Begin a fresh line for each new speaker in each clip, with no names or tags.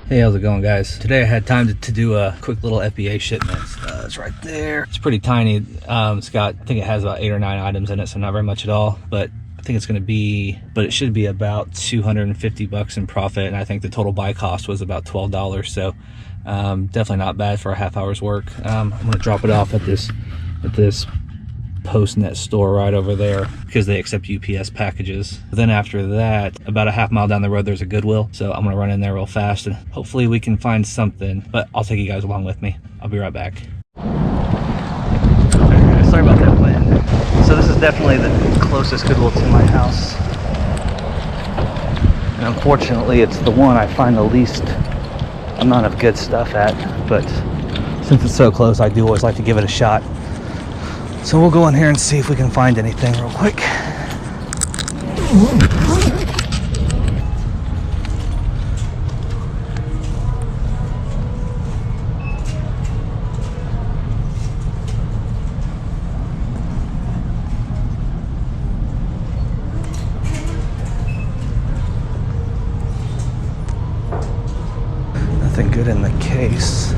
Hey, how's it going, guys? Today I had time to do a quick little FBA shipments. It's right there. It's pretty tiny. It's got, I think it has about 8 or 9 items in it, so not very much at all, but I think it's going to be, but it should be about $250 in profit, and I think the total buy cost was about $12, so definitely not bad for a half hour's work. I'm going to drop it off at this Postnet store right over there because they accept UPS packages. But then after that, about a half mile down the road, there's a Goodwill, so I'm gonna run in there real fast and hopefully we can find something, but I'll take you guys along with me. I'll be right back. Okay, sorry about that wind. So this is definitely the closest Goodwill to my house, and unfortunately it's the one I find the least amount of good stuff at, but since it's so close, I do always like to give it a shot. So we'll go in here and see if we can find anything real quick. Nothing good in the case,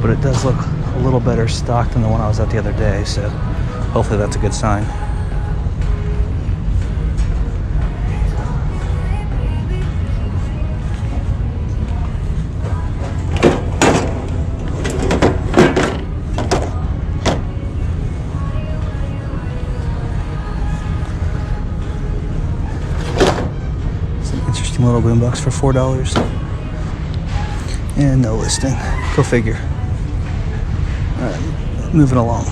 but it does look a little better stocked than the one I was at the other day, so hopefully that's a good sign. Some interesting little boombox for $4. And no listing. Go figure. Alright, moving along.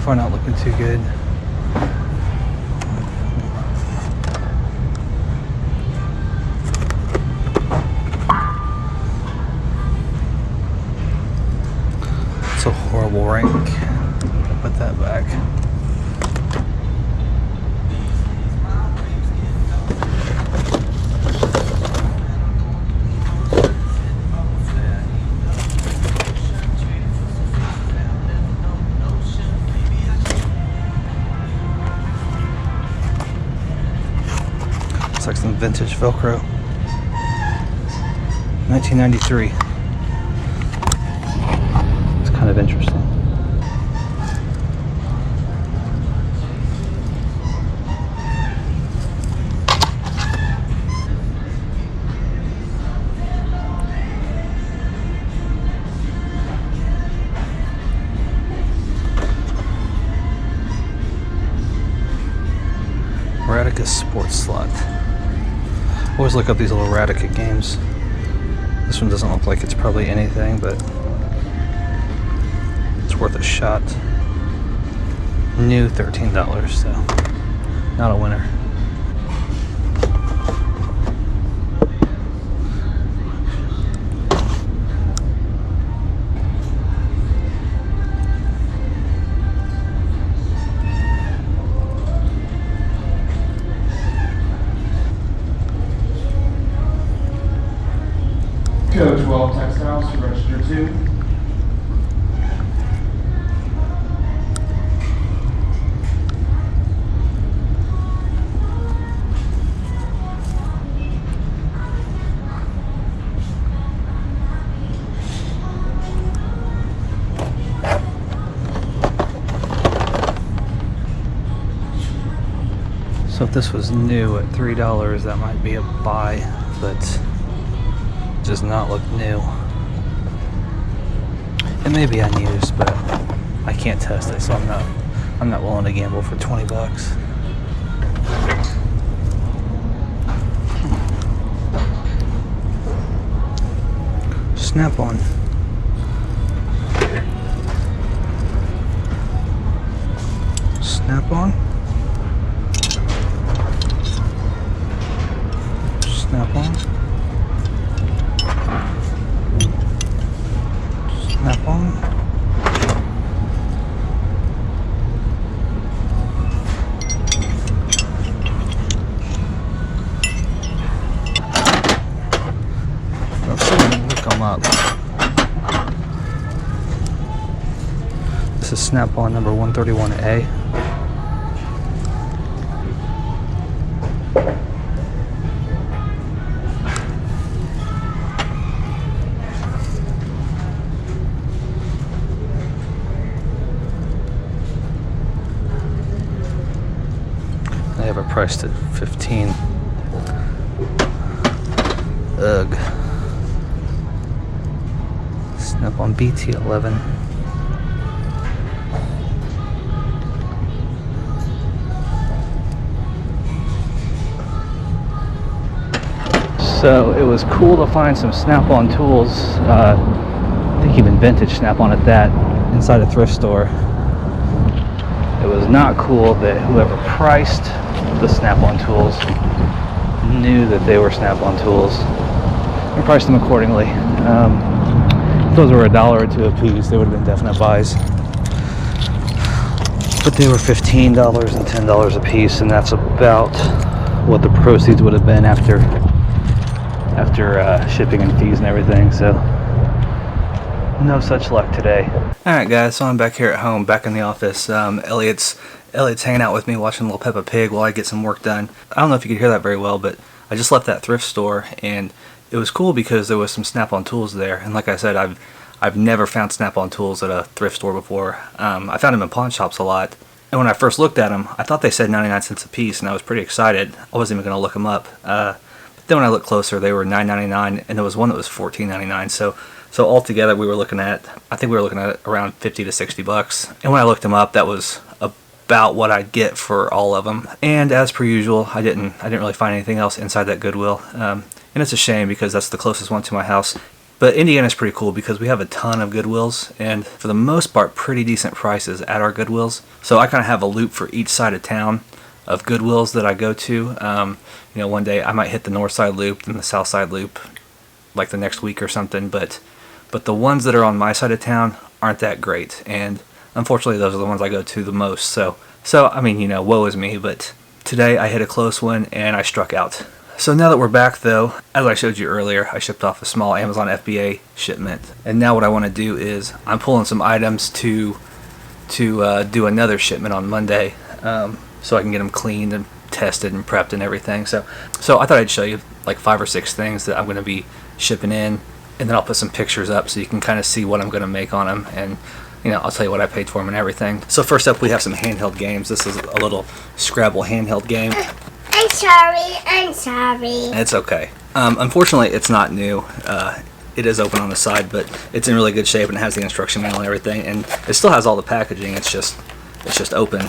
Not looking too good. It's a horrible rank. Put that back. Looks like some vintage Velcro. 1993. It's kind of interesting. Radica Sports Slot. Always look up these little Radica games. This one doesn't look like it's probably anything, but it's worth a shot. New $13, so not a winner.
Code 12 Textiles to register to.
So if this was new at $3, that might be a buy, but it does not look new. It may be unused, but I can't test it, so I'm not willing to gamble for 20 bucks. Snap-on. Snap-on. Snap-on. Snap-on. Let's see if we can look them up. This is Snap-on number 131A. They have it priced at 15. Ugh. Snap-on BT11. So it was cool to find some Snap-on tools. I think even vintage Snap-on at that, inside a thrift store. It was not cool that whoever priced the Snap-on tools knew that they were Snap-on tools and priced them accordingly. If those were $1 or $2 a piece, they would have been definite buys. But they were $15 and $10 a piece, and that's about what the proceeds would have been after shipping and fees and everything. So no such luck today. Alright guys, so I'm back here at home, back in the office. Elliot's hanging out with me watching Little Peppa Pig while I get some work done. I don't know if you could hear that very well, but I just left that thrift store, and it was cool because there was some Snap-on tools there. And like I said, I've never found Snap-on tools at a thrift store before. I found them in pawn shops a lot. And when I first looked at them, I thought they said 99 cents a piece, and I was pretty excited. I wasn't even going to look them up. But then when I looked closer, they were $9.99, and there was one that was $14.99. So altogether, I think we were looking at around 50 to 60 bucks. And when I looked them up, that was about what I'd get for all of them. And as per usual, I didn't really find anything else inside that Goodwill. And it's a shame because that's the closest one to my house. But Indiana's pretty cool because we have a ton of Goodwills, and for the most part, pretty decent prices at our Goodwills. So I kind of have a loop for each side of town of Goodwills that I go to. One day I might hit the north side loop and the south side loop like the next week or something, but the ones that are on my side of town aren't that great, and unfortunately those are the ones I go to the most. So I mean, woe is me, but today I hit a close one and I struck out. So now that we're back though, as I showed you earlier, I shipped off a small Amazon FBA shipment, and now what I want to do is I'm pulling some items to do another shipment on Monday, so I can get them cleaned and tested and prepped and everything. So I thought I'd show you like 5 or 6 things that I'm going to be shipping in, and then I'll put some pictures up so you can kind of see what I'm going to make on them, and I'll tell you what I paid for them and everything. So first up, we have some handheld games. This is a little Scrabble handheld game.
I'm sorry.
It's okay. Unfortunately, it's not new. It is open on the side, but it's in really good shape, and it has the instruction manual and everything, and it still has all the packaging. It's just open.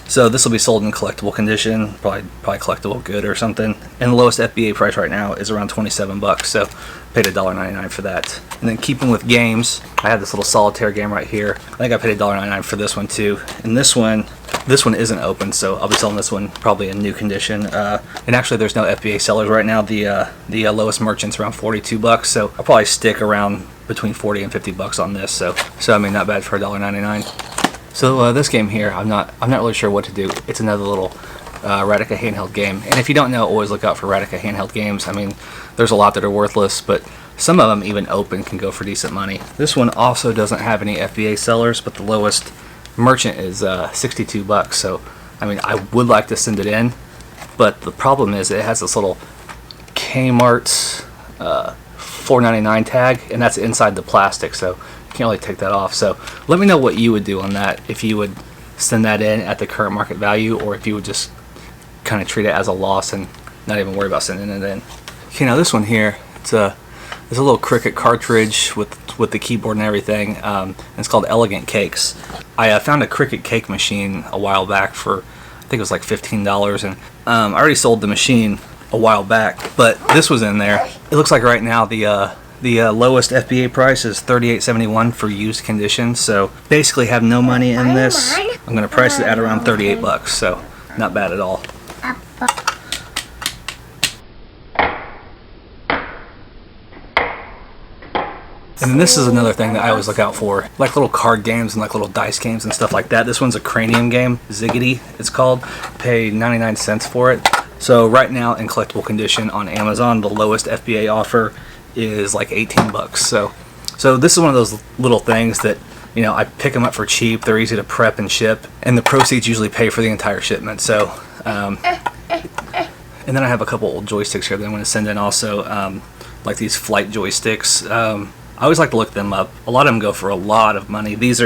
So this will be sold in collectible condition, probably collectible good or something. And the lowest FBA price right now is around 27 bucks. So paid $1.99 for that. And then keeping with games, I have this little solitaire game right here. I think I paid $1.99 for this one too. And this one isn't open, so I'll be selling this one probably in new condition. And actually, there's no FBA sellers right now. The lowest merchant's around 42 bucks. So I'll probably stick around between 40 and 50 bucks on this. So I mean, not bad for $1.99. So this game here, I'm not really sure what to do. It's another little Radica handheld game. And if you don't know, always look out for Radica handheld games. I mean, there's a lot that are worthless, but some of them, even open, can go for decent money. This one also doesn't have any FBA sellers, but the lowest merchant is 62 bucks. So, I mean, I would like to send it in, but the problem is it has this little Kmart $4.99 tag, and that's inside the plastic, so you can't really take that off. So let me know what you would do on that, if you would send that in at the current market value, or if you would just kind of treat it as a loss and not even worry about sending it in. Okay, now this one here, it's a little Cricut cartridge with the keyboard and everything. And it's called Elegant Cakes. I found a Cricut cake machine a while back for, I think it was like $15, and I already sold the machine a while back, but this was in there. It looks like right now the lowest FBA price is $38.71 for used condition. So basically have no money in this. I'm gonna price it at around 38 bucks, so not bad at all. And then this is another thing that I always look out for, like little card games and like little dice games and stuff like that. This one's a cranium game, Ziggity it's called. Pay 99 cents for it. So right now in collectible condition on Amazon, the lowest FBA offer is like 18 bucks. So this is one of those little things that, you know, I pick them up for cheap. They're easy to prep and ship, and the proceeds usually pay for the entire shipment. So, and then I have a couple old joysticks here that I'm going to send in also, like these flight joysticks. I always like to look them up. A lot of them go for a lot of money. These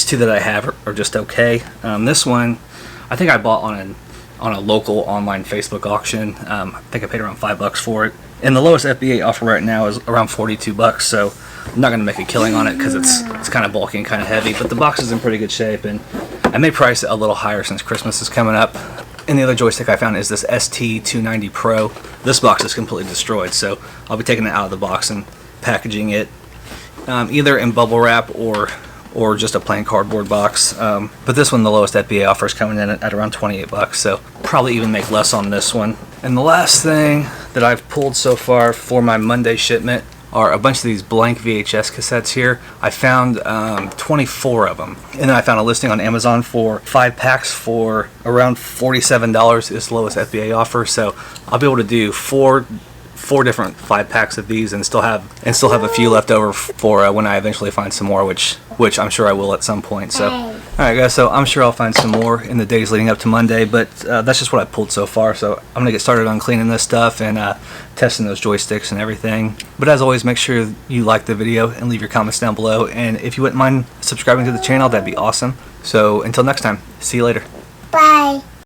two that I have are just okay. This one, I think I bought on a local online Facebook auction. I think I paid around $5 for it. And the lowest FBA offer right now is around 42 bucks. So I'm not going to make a killing on it because it's kind of bulky and kind of heavy. But the box is in pretty good shape, and I may price it a little higher since Christmas is coming up. And the other joystick I found is this ST290 Pro. This box is completely destroyed, so I'll be taking it out of the box and packaging it either in bubble wrap or just a plain cardboard box. But this one, the lowest FBA offer, is coming in at around 28 bucks, so probably even make less on this one. And the last thing that I've pulled so far for my Monday shipment are a bunch of these blank VHS cassettes here. I found 24 of them, and then I found a listing on Amazon for 5 packs for around $47 is the lowest FBA offer. So I'll be able to do four different 5 packs of these and still have a few left over for when I eventually find some more, which I'm sure I will at some point. So alright guys, so I'm sure I'll find some more in the days leading up to Monday, but that's just what I pulled so far. So I'm gonna get started on cleaning this stuff and testing those joysticks and everything. But as always, make sure you like the video and leave your comments down below, and if you wouldn't mind subscribing to the channel, that'd be awesome. So until next time, see you later.
Bye.